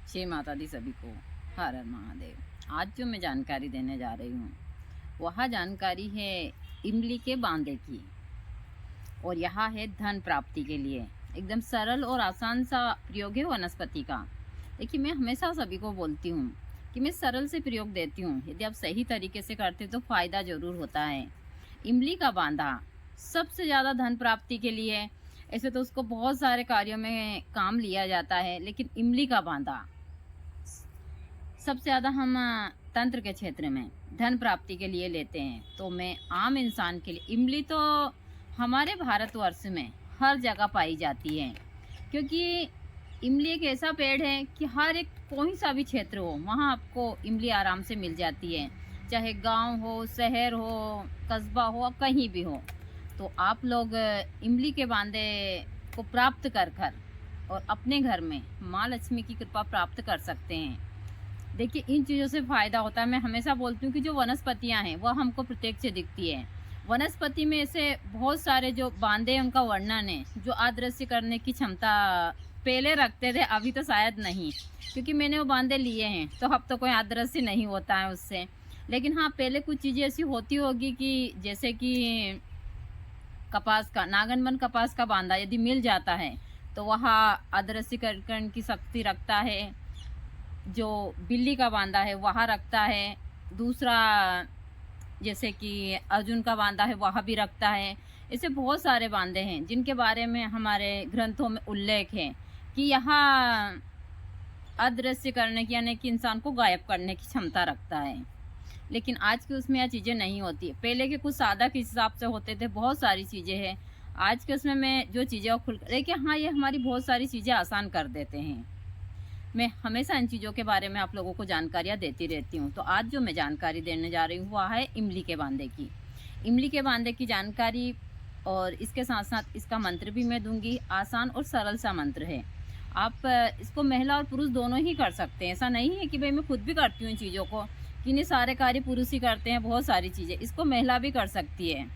जय माता दी सभी को। हर हर महादेव। आज जो मैं जानकारी देने जा रही हूँ वह जानकारी है इमली के बांदे की। और यह है धन प्राप्ति के लिए एकदम सरल और आसान सा प्रयोग है वनस्पति का। देखिए, मैं हमेशा सभी को बोलती हूँ कि मैं सरल से प्रयोग देती हूँ। यदि आप सही तरीके से करते तो फायदा जरूर होता है। इमली का बांदा सबसे ज़्यादा धन प्राप्ति के लिए, ऐसे तो उसको बहुत सारे कार्यों में काम लिया जाता है, लेकिन इमली का बांदा सबसे ज़्यादा हम तंत्र के क्षेत्र में धन प्राप्ति के लिए लेते हैं। तो मैं आम इंसान के लिए इमली तो हमारे भारतवर्ष में हर जगह पाई जाती है, क्योंकि इमली एक ऐसा पेड़ है कि हर एक कोई सा भी क्षेत्र हो वहाँ आपको इमली आराम से मिल जाती है। चाहे गांव हो, शहर हो, कस्बा हो, कहीं भी हो। तो आप लोग इमली के बांदे को प्राप्त कर और अपने घर में माँ लक्ष्मी की कृपा प्राप्त कर सकते हैं। देखिए, इन चीज़ों से फ़ायदा होता है। मैं हमेशा बोलती हूँ कि जो वनस्पतियाँ हैं वह हमको प्रत्यक्ष दिखती है। वनस्पति में ऐसे बहुत सारे जो बांदे हैं उनका वर्णन है, जो अदृश्य करने की क्षमता पहले रखते थे, अभी तो शायद नहीं, क्योंकि मैंने वो बांदे लिए हैं तो अब तो कोई अदृश्य नहीं होता है उससे। लेकिन हाँ, पहले कुछ चीज़ें ऐसी होती होगी कि जैसे कि कपास का, नागनवन कपास का बांदा यदि मिल जाता है तो वह अदृश्यकरण की शक्ति रखता है। जो बिल्ली का बांदा है वह रखता है। दूसरा जैसे कि अर्जुन का बांदा है वह भी रखता है। ऐसे बहुत सारे बांदे हैं जिनके बारे में हमारे ग्रंथों में उल्लेख है कि यहाँ अदृश्य करने की, यानी कि इंसान को गायब करने की क्षमता रखता है। लेकिन आज के उसमें यह चीज़ें नहीं होती। पहले के कुछ सादा के हिसाब से होते थे, बहुत सारी चीज़ें हैं। आज के उसमें मैं जो चीज़ें खुल, लेकिन हाँ, ये हमारी बहुत सारी चीज़ें आसान कर देते हैं। मैं हमेशा इन चीज़ों के बारे में आप लोगों को जानकारियाँ देती रहती हूँ। तो आज जो मैं जानकारी देने जा रही हूँ वह है इमली के बांदे की। इमली के बांदे की जानकारी और इसके साथ साथ इसका मंत्र भी मैं दूंगी। आसान और सरल सा मंत्र है। आप इसको महिला और पुरुष दोनों ही कर सकते हैं। ऐसा नहीं है कि भाई मैं खुद भी करती हूँ इन चीज़ों को, कि नहीं सारे कार्य पुरुष ही करते हैं। बहुत सारी चीज़ें इसको महिला भी कर सकती है।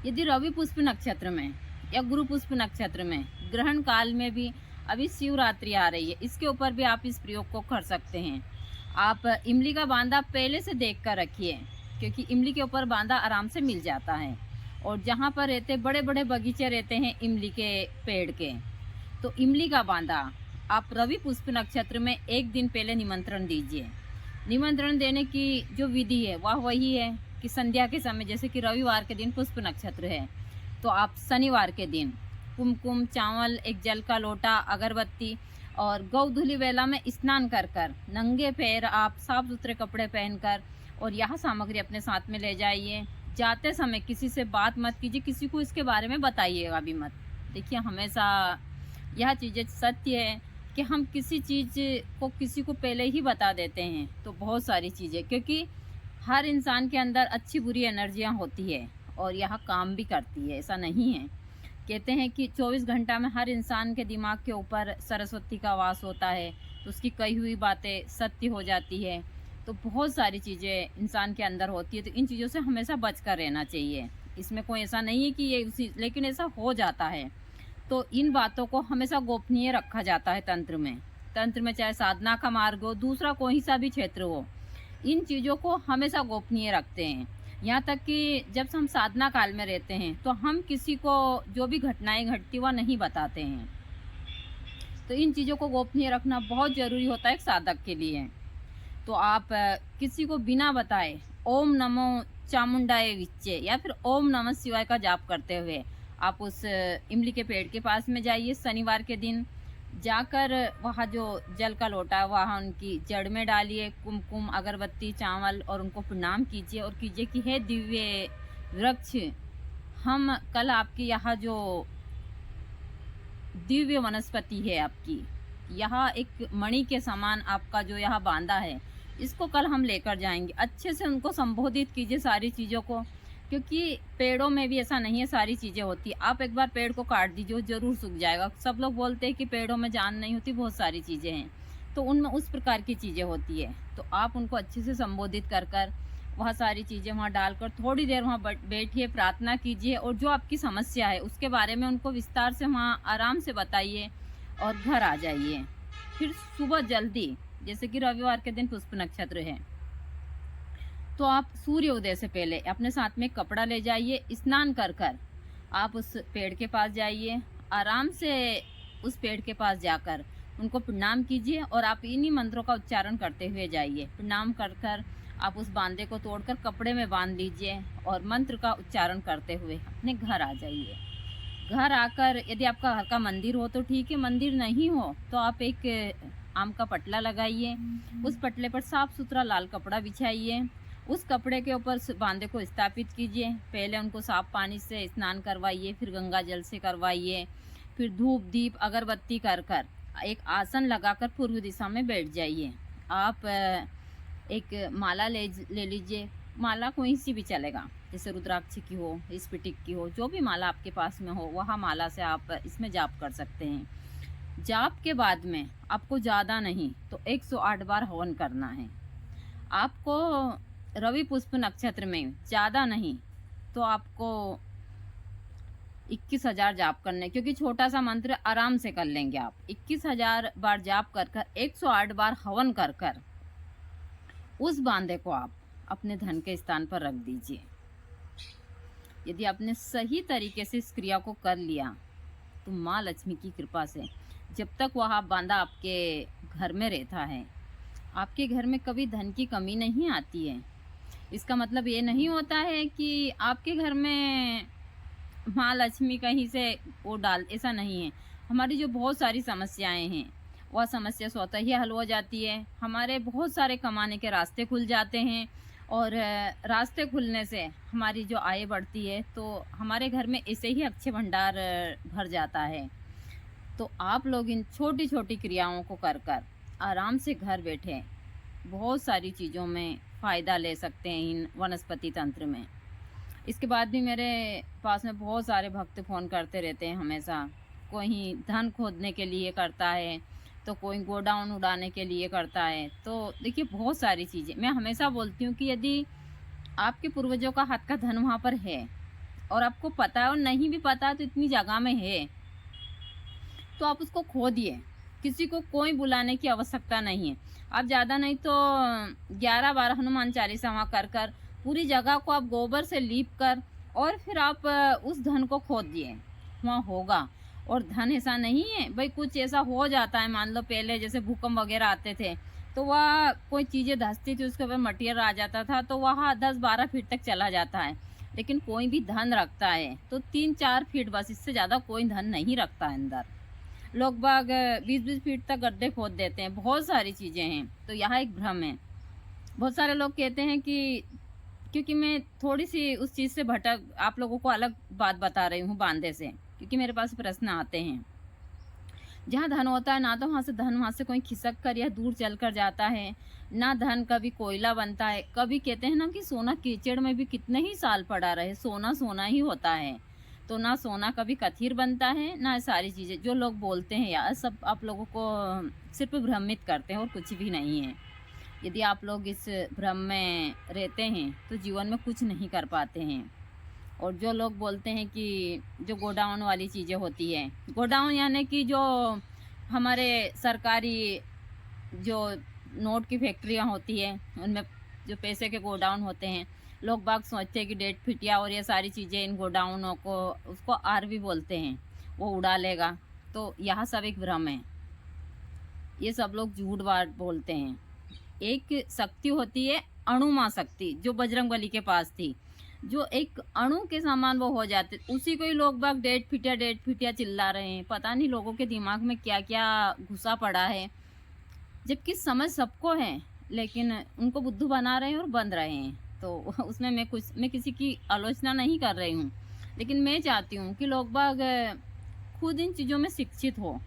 यदि रवि पुष्प नक्षत्र में या गुरु पुष्प नक्षत्र में ग्रहण काल में भी, अभी शिवरात्रि आ रही है, इसके ऊपर भी आप इस प्रयोग को कर सकते हैं। आप इमली का बांदा पहले से देख कर रखिए, क्योंकि इमली के ऊपर बांदा आराम से मिल जाता है। और जहाँ पर रहते बड़े बड़े बगीचे रहते हैं इमली के पेड़ के, तो इमली का बांदा आप रवि पुष्प नक्षत्र में एक दिन पहले निमंत्रण दीजिए। निमंत्रण देने की जो विधि है वह वही है कि संध्या के समय, जैसे कि रविवार के दिन पुष्प नक्षत्र है तो आप शनिवार के दिन कुमकुम, चावल, एक जल का लोटा, अगरबत्ती और गौधुली वेला में स्नान कर नंगे पैर आप साफ सुथरे कपड़े पहनकर और यह सामग्री अपने साथ में ले जाइए। जाते समय किसी से बात मत कीजिए, किसी को इसके बारे में बताइएगा भी मत। देखिए, हमेशा यह चीज़ें सत्य है कि हम किसी चीज़ को किसी को पहले ही बता देते हैं तो बहुत सारी चीज़ें, क्योंकि हर इंसान के अंदर अच्छी बुरी एनर्जियाँ होती है और यह काम भी करती है। ऐसा नहीं है, कहते हैं कि 24 घंटा में हर इंसान के दिमाग के ऊपर सरस्वती का वास होता है, तो उसकी कही हुई बातें सत्य हो जाती है। तो बहुत सारी चीज़ें इंसान के अंदर होती है, तो इन चीज़ों से हमेशा बच कर रहना चाहिए। इसमें कोई ऐसा नहीं है कि ये उसी, लेकिन ऐसा हो जाता है। तो इन बातों को हमेशा गोपनीय रखा जाता है तंत्र में। तंत्र में चाहे साधना का मार्ग हो, दूसरा कोई सा भी क्षेत्र हो, इन चीज़ों को हमेशा गोपनीय रखते हैं। यहाँ तक कि जब हम साधना काल में रहते हैं तो हम किसी को जो भी घटनाएं घटती वह नहीं बताते हैं। तो इन चीज़ों को गोपनीय रखना बहुत ज़रूरी होता है एक साधक के लिए। तो आप किसी को बिना बताए ओम नमो चामुंडाए विच्चे या फिर ओम नमः शिवाय का जाप करते हुए आप उस इमली के पेड़ के पास में जाइए। शनिवार के दिन जाकर वहाँ जो जल का लोटा है वहाँ उनकी जड़ में डालिए कुमकुम, अगरबत्ती, चावल और उनको प्रणाम कीजिए और कीजिए कि हे दिव्य वृक्ष, हम कल आपकी यहाँ जो दिव्य वनस्पति है आपकी, यहाँ एक मणि के समान आपका जो यहाँ बांधा है, इसको कल हम लेकर जाएंगे। अच्छे से उनको संबोधित कीजिए सारी चीज़ों को, क्योंकि पेड़ों में भी ऐसा नहीं है सारी चीज़ें होती। आप एक बार पेड़ को काट दीजिए वो ज़रूर सूख जाएगा। सब लोग बोलते हैं कि पेड़ों में जान नहीं होती, बहुत सारी चीज़ें हैं, तो उनमें उस प्रकार की चीज़ें होती है। तो आप उनको अच्छे से संबोधित कर वह सारी चीज़ें वहाँ डालकर थोड़ी देर वहाँ बैठिए, प्रार्थना कीजिए और जो आपकी समस्या है उसके बारे में उनको विस्तार से वहाँ आराम से बताइए और घर आ जाइए। फिर सुबह जल्दी, जैसे कि रविवार के दिन पुष्प नक्षत्र है, तो आप सूर्य उदय से पहले अपने साथ में कपड़ा ले जाइए, स्नान कर कर आप उस पेड़ के पास जाइए, आराम से उस पेड़ के पास जाकर उनको प्रणाम कीजिए और आप इन्हीं मंत्रों का उच्चारण करते हुए जाइए। प्रणाम कर कर आप उस बांदे को तोड़कर कपड़े में बांध लीजिए और मंत्र का उच्चारण करते हुए अपने घर आ जाइए। घर आकर यदि आपका घर का मंदिर हो तो ठीक है, मंदिर नहीं हो तो आप एक आम का पटला लगाइए, उस पटले पर साफ सुथरा लाल कपड़ा बिछाइए, उस कपड़े के ऊपर बांदे को स्थापित कीजिए। पहले उनको साफ पानी से स्नान करवाइए, फिर गंगा जल से करवाइए, फिर धूप दीप अगरबत्ती कर कर एक आसन लगाकर पूर्व दिशा में बैठ जाइए। आप एक माला ले लीजिए, माला कोई सी भी चलेगा, जैसे रुद्राक्ष की हो, स्फटिक की हो, जो भी माला आपके पास में हो वह माला से आप इसमें जाप कर सकते हैं। जाप के बाद में आपको ज़्यादा नहीं तो 108 बार हवन करना है। आपको रवि पुष्प नक्षत्र में ज़्यादा नहीं तो आपको 21,000 जाप करने, क्योंकि छोटा सा मंत्र आराम से कर लेंगे आप। 21,000 बार जाप कर कर 108 बार हवन कर कर उस बांदे को आप अपने धन के स्थान पर रख दीजिए। यदि आपने सही तरीके से इस क्रिया को कर लिया तो माँ लक्ष्मी की कृपा से जब तक वह बांदा आपके घर में रहता है, आपके घर में कभी धन की कमी नहीं आती है। इसका मतलब ये नहीं होता है कि आपके घर में माँ लक्ष्मी कहीं से वो डाल, ऐसा नहीं है। हमारी जो बहुत सारी समस्याएं हैं वह समस्या स्वतः ही हल हो जाती है। हमारे बहुत सारे कमाने के रास्ते खुल जाते हैं और रास्ते खुलने से हमारी जो आय बढ़ती है, तो हमारे घर में ऐसे ही अच्छे भंडार भर जाता है। तो आप लोग इन छोटी छोटी क्रियाओं को कर कर आराम से घर बैठे बहुत सारी चीज़ों में फ़ायदा ले सकते हैं इन वनस्पति तंत्र में। इसके बाद भी मेरे पास में बहुत सारे भक्त फ़ोन करते रहते हैं हमेशा। कोई धन खोदने के लिए करता है, तो कोई गोडाउन उड़ाने के लिए करता है। तो देखिए बहुत सारी चीज़ें, मैं हमेशा बोलती हूँ कि यदि आपके पूर्वजों का हाथ का धन वहाँ पर है और आपको पता है और नहीं भी पता तो इतनी जगह में है, तो आप उसको खोदिए। किसी को कोई बुलाने की आवश्यकता नहीं है। आप ज़्यादा नहीं तो 11 बार हनुमान चालीसा वहाँ कर कर पूरी जगह को आप गोबर से लीप कर और फिर आप उस धन को खोद दिए, वहाँ होगा। और धन ऐसा नहीं है भाई, कुछ ऐसा हो जाता है, मान लो पहले जैसे भूकंप वगैरह आते थे तो वह कोई चीज़ें धंसती थी, उसके ऊपर मटीरियल आ जाता था तो वह 10-12 फीट तक चला जाता है। लेकिन कोई भी धन रखता है तो 3-4 फीट, बस इससे ज़्यादा कोई धन नहीं रखता है अंदर। लोग बाग 20-20 फीट तक गड्ढे खोद देते हैं, बहुत सारी चीज़ें हैं। तो यहाँ एक भ्रम है। बहुत सारे लोग कहते हैं कि, क्योंकि मैं थोड़ी सी उस चीज़ से भटक आप लोगों को अलग बात बता रही हूँ बांधे से, क्योंकि मेरे पास प्रश्न आते हैं। जहाँ धन होता है ना तो वहाँ से धन वहाँ से कोई खिसक कर या दूर चल कर जाता है, ना धन कभी कोयला बनता है। कभी कहते हैं ना कि सोना कीचड़ में भी कितने ही साल पड़ा रहे, सोना सोना ही होता है। तो ना सोना कभी कथीर बनता है, ना सारी चीज़ें जो लोग बोलते हैं यार, सब आप लोगों को सिर्फ भ्रमित करते हैं और कुछ भी नहीं है। यदि आप लोग इस भ्रम में रहते हैं तो जीवन में कुछ नहीं कर पाते हैं। और जो लोग बोलते हैं कि जो गोडाउन वाली चीज़ें होती है, गोडाउन यानी कि जो हमारे सरकारी जो नोट की फैक्ट्रियाँ होती है उनमें जो पैसे के गोडाउन होते हैं, लोग बाग सोचते हैं कि डेट फिटिया और ये सारी चीज़ें इन गोडाउनों को, उसको आरवी बोलते हैं, वो उड़ा लेगा। तो यह सब एक भ्रम है, ये सब लोग झूठ बात बोलते हैं। एक शक्ति होती है अणुमा शक्ति, जो बजरंगबली के पास थी, जो एक अणु के समान वो हो जाते, उसी को ही लोग बाग डेट फिटिया चिल्ला रहे हैं। पता नहीं लोगों के दिमाग में क्या क्या घुसा पड़ा है, जबकि समझ सबको है, लेकिन उनको बुद्धू बना रहे हैं और बन रहे हैं। तो उसमें मैं किसी की आलोचना नहीं कर रही हूँ, लेकिन मैं चाहती हूँ कि लोग बाग खुद इन चीज़ों में शिक्षित हो।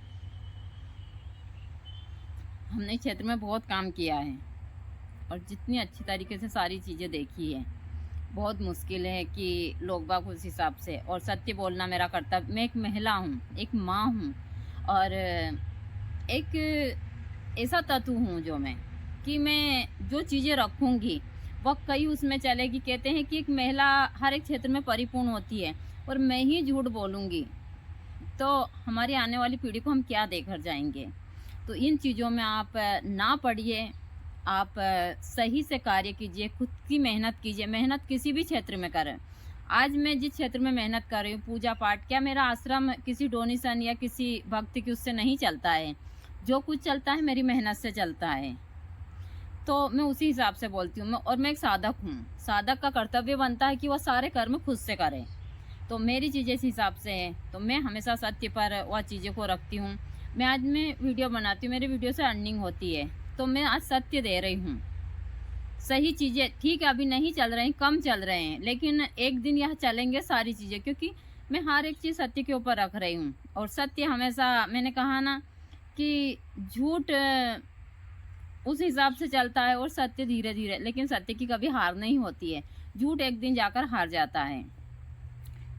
हमने क्षेत्र में बहुत काम किया है और जितनी अच्छी तरीके से सारी चीज़ें देखी है, बहुत मुश्किल है कि लोग बाग उस हिसाब से, और सत्य बोलना मेरा कर्तव्य। मैं एक महिला हूँ, एक माँ हूँ और एक ऐसा तत्व हूँ जो मैं जो चीज़ें रखूँगी वह कई उसमें चलेगी। कहते हैं कि एक महिला हर एक क्षेत्र में परिपूर्ण होती है, और मैं ही झूठ बोलूँगी तो हमारी आने वाली पीढ़ी को हम क्या देकर जाएंगे। तो इन चीज़ों में आप ना पड़िए, आप सही से कार्य कीजिए, खुद की मेहनत कीजिए। मेहनत किसी भी क्षेत्र में करें। आज मैं जिस क्षेत्र में मेहनत कर रही हूँ, पूजा पाठ, क्या मेरा आश्रम किसी डोनेशन या किसी भक्त की उससे नहीं चलता है? जो कुछ चलता है मेरी मेहनत से चलता है। तो मैं उसी हिसाब से बोलती हूँ। मैं एक साधक हूँ। साधक का कर्तव्य बनता है कि वह सारे कर्म खुद से करे। तो मेरी चीज़ें इस हिसाब से है, तो मैं हमेशा सत्य पर वह चीज़ों को रखती हूँ। मैं वीडियो बनाती हूँ, मेरी वीडियो से अर्निंग होती है, तो मैं आज सत्य दे रही हूँ। सही चीज़ें ठीक है, अभी नहीं चल रही, कम चल रहे हैं, लेकिन एक दिन यह चलेंगे सारी चीज़ें, क्योंकि मैं हर एक चीज़ सत्य के ऊपर रख रही हूँ। और सत्य हमेशा, मैंने कहा ना कि झूठ उस हिसाब से चलता है और सत्य धीरे धीरे, लेकिन सत्य की कभी हार नहीं होती है। झूठ एक दिन जाकर हार जाता है।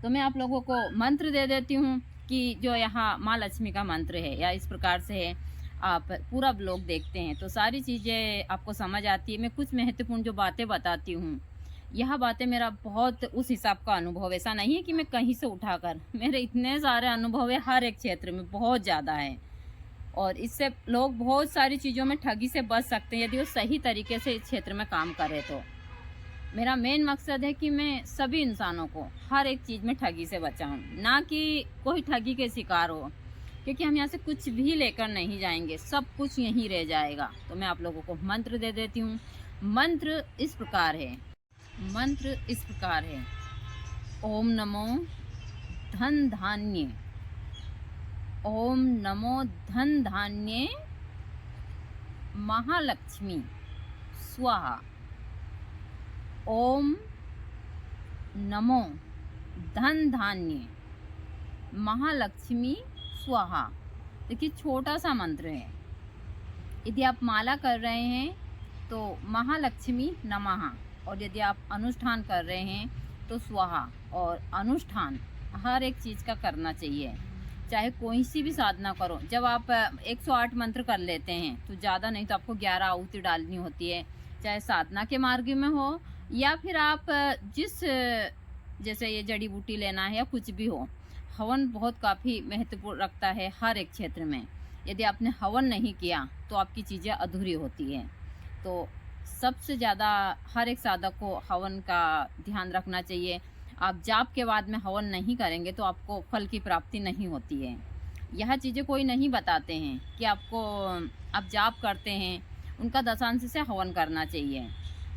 तो मैं आप लोगों को मंत्र दे देती हूँ कि जो यहाँ माँ लक्ष्मी का मंत्र है, या इस प्रकार से है। आप पूरा ब्लॉग देखते हैं तो सारी चीज़ें आपको समझ आती है। मैं कुछ महत्वपूर्ण जो बातें बताती हूँ, यह बातें मेरा बहुत उस हिसाब का अनुभव, ऐसा नहीं है कि मैं कहीं से उठाकर, मेरे इतने सारे अनुभव है, हर एक क्षेत्र में बहुत ज़्यादा है। और इससे लोग बहुत सारी चीज़ों में ठगी से बच सकते हैं यदि वो सही तरीके से इस क्षेत्र में काम करें। तो मेरा मेन मकसद है कि मैं सभी इंसानों को हर एक चीज़ में ठगी से बचाऊं, ना कि कोई ठगी के शिकार हो, क्योंकि हम यहाँ से कुछ भी लेकर नहीं जाएंगे, सब कुछ यहीं रह जाएगा। तो मैं आप लोगों को मंत्र दे देती हूँ। मंत्र इस प्रकार है, मंत्र इस प्रकार है। ओम नमो धन धान्य, ओम नमो धन धान्य महालक्ष्मी स्वाहा। ओम नमो धन धान्य महालक्ष्मी स्वाहा। देखिए छोटा सा मंत्र है। यदि आप माला कर रहे हैं तो महालक्ष्मी नमः, और यदि आप अनुष्ठान कर रहे हैं तो स्वाहा। और अनुष्ठान हर एक चीज़ का करना चाहिए, चाहे कोई सी भी साधना करो। जब आप 108 मंत्र कर लेते हैं तो ज़्यादा नहीं तो आपको 11 आहुति डालनी होती है, चाहे साधना के मार्ग में हो या फिर आप जैसे ये जड़ी बूटी लेना है या कुछ भी हो। हवन बहुत काफ़ी महत्वपूर्ण रखता है हर एक क्षेत्र में। यदि आपने हवन नहीं किया तो आपकी चीज़ें अधूरी होती हैं। तो सबसे ज़्यादा हर एक साधक को हवन का ध्यान रखना चाहिए। आप जाप के बाद में हवन नहीं करेंगे तो आपको फल की प्राप्ति नहीं होती है। यह चीज़ें कोई नहीं बताते हैं कि आपको, आप जाप करते हैं उनका दशांश से हवन करना चाहिए।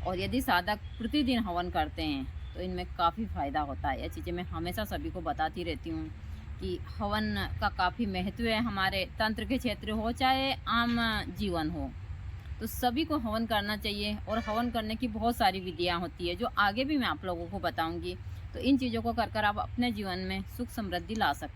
और यदि साधक प्रतिदिन हवन करते हैं तो इनमें काफ़ी फ़ायदा होता है। यह चीज़ें मैं हमेशा सभी को बताती रहती हूँ कि हवन का काफ़ी महत्व है। हमारे तंत्र के क्षेत्र हो चाहे आम जीवन हो, तो सभी को हवन करना चाहिए। और हवन करने की बहुत सारी विधियाँ होती है जो आगे भी मैं आप लोगों को बताऊँगी। तो इन चीज़ों को कर आप अपने जीवन में सुख समृद्धि ला सकते हैं।